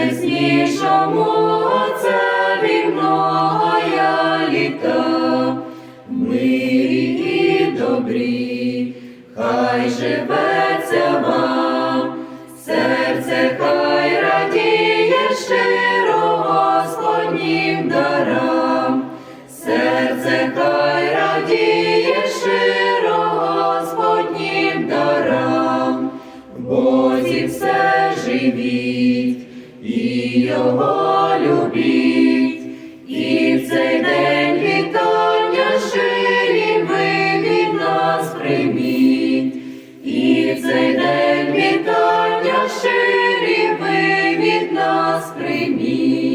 Найчеснішому Отцеві многоя літа, в мирі і добрі, хай живеться вам, серце хай радіє щиро Господнім дарам, серце хай радіє щиро Господнім дарам, в Бозі все живіть і Його любіть, і в цей день вітання щирі ви від нас прийміть, і в цей день вітання щирі ви від нас прийміть.